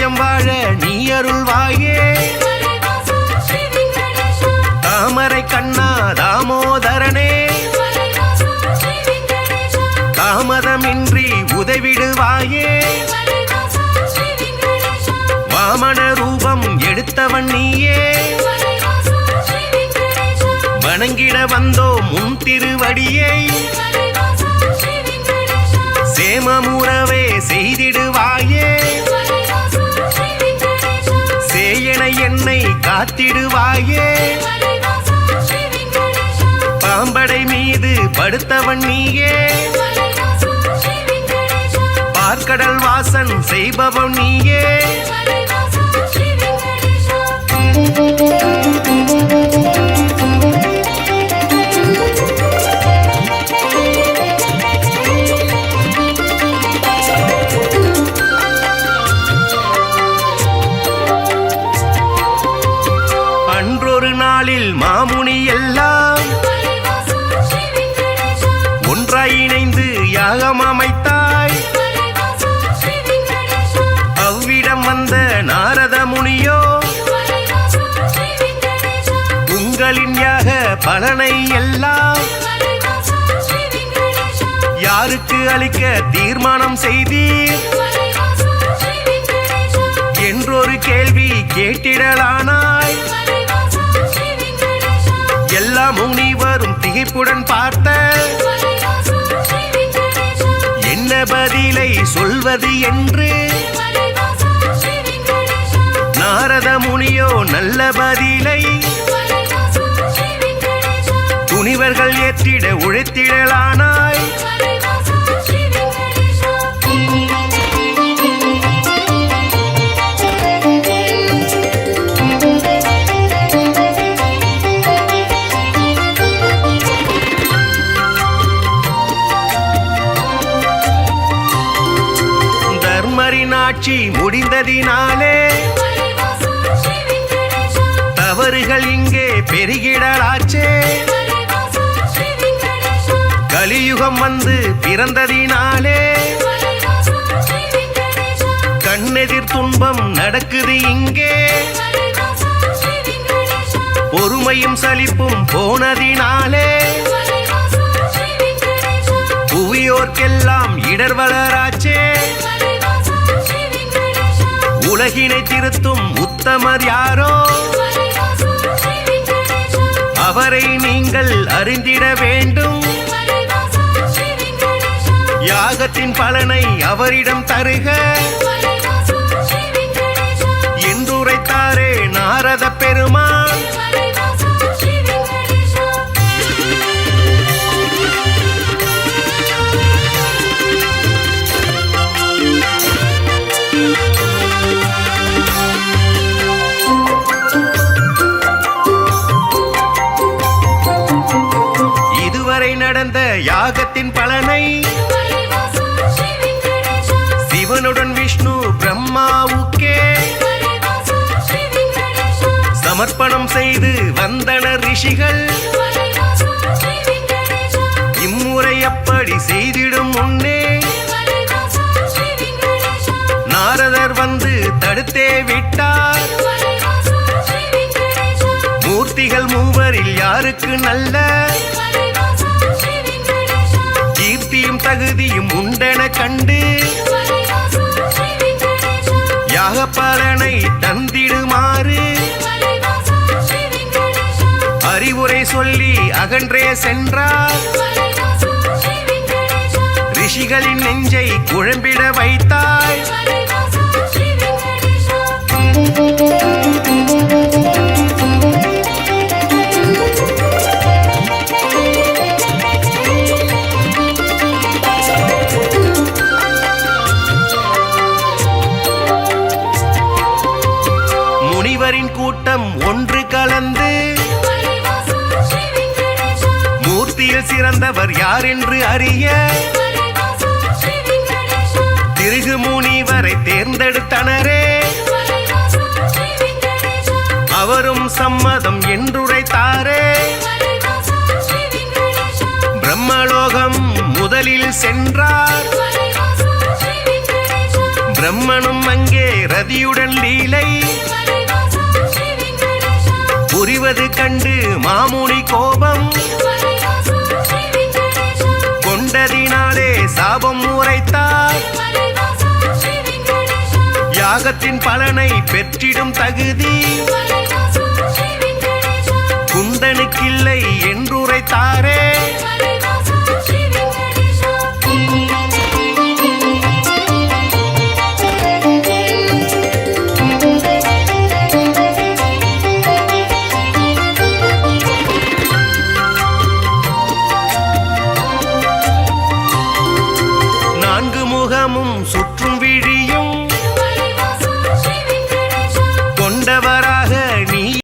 நிச்சயம் வாழ நீ அருள்வாயே. தாமரை கண்ணா தாமோதரனே, தாமதமின்றி உதவிடுவாயே. வாமன ரூபம் எடுத்தவன் நீயே, வணங்கிட வந்தோம் உன் திருவடியை. சேமமுறவே செய்திடுவாயே, சேயனை என்னை காத்திடுவாயே. பாம்படை மீது படுத்தவன் நீயே, பார்க்கடல் வாசன் செய்பவன் நீயே. அன்றொரு நாளில் மாமுனி எல்லாம் ஒன்றாய் இணைந்து யாகம் அமைத்தாய். அவ்விடம் வந்த நாரத முனியோ உங்களின் யாக பலனை எல்லாம் யாருக்கு அளிக்க தீர்மானம் செய்தீர் என்றொரு கேள்வி கேட்டிடலானாய். எல்லா முனிவரும் திகைப்புடன் பார்த்த என்ன பதிலை சொல்வது என்று நாரத முனியோ நல்ல பதிலை துணிவர்கள் ஏற்றிட உழைத்திடலானாய். தர்மரின் ஆட்சி முடிந்ததினாலே தவறுகள் இங்கே பெருகிடலாச்சே. கலியுகம் வந்து பிறந்ததினாலே கண்ணெதிர் துன்பம் நடக்குது இங்கே. பொறுமையும் சலிப்பும் போனதினாலே புவியோர்க்கெல்லாம் இடர் வளராச்சே. உலகினை திருத்தும் உத்தமர் யாரோ அவரை நீங்கள் அறிந்திட வேண்டும். யாகத்தின் பலனை அவரிடம் தருக என்றுரைத்தாரே நாரத பெருமான். நடந்த யாகத்தின் பலனை சிவனுடன் விஷ்ணு பிரம்மாவுக்கே சமர்ப்பணம் செய்து வந்தனர் ரிஷிகள். இம்முறை அப்படி செய்திடும் முன்னே நாரதர் வந்து தடுத்தே விட்டார். மூர்த்திகள் மூவரில் யாருக்கு நல்ல கீர்த்தியும் தகுதியும் உண்டென கண்டு யாக பலனை தந்திடுமாறு அறிவுரை சொல்லி அகன்றே சென்றார். ரிஷிகளின் நெஞ்சை குழம்பிட வைத்தாய். முனிவரின் கூட்டம் ஒன்று கலந்து மூர்த்தியில் சிறந்தவர் யார் என்று அறிய திருகு முனிவரை தேர்ந்தெடுத்தனரே. அவரும் சம்மதம் என்றுரைத்தாரே. பிரம்மலோகம் முதலில் சென்றார். பிரம்மனும் அங்கே ரதியுடன் லீலை புரிவது கண்டு மாமுனி கோபம் கொண்டதினாலே சாபம் உரைத்தார். யாகத்தின் பலனை பெற்றிடும் தகுதி குண்டனுக்கில்லை என்றுரைத்தாரே.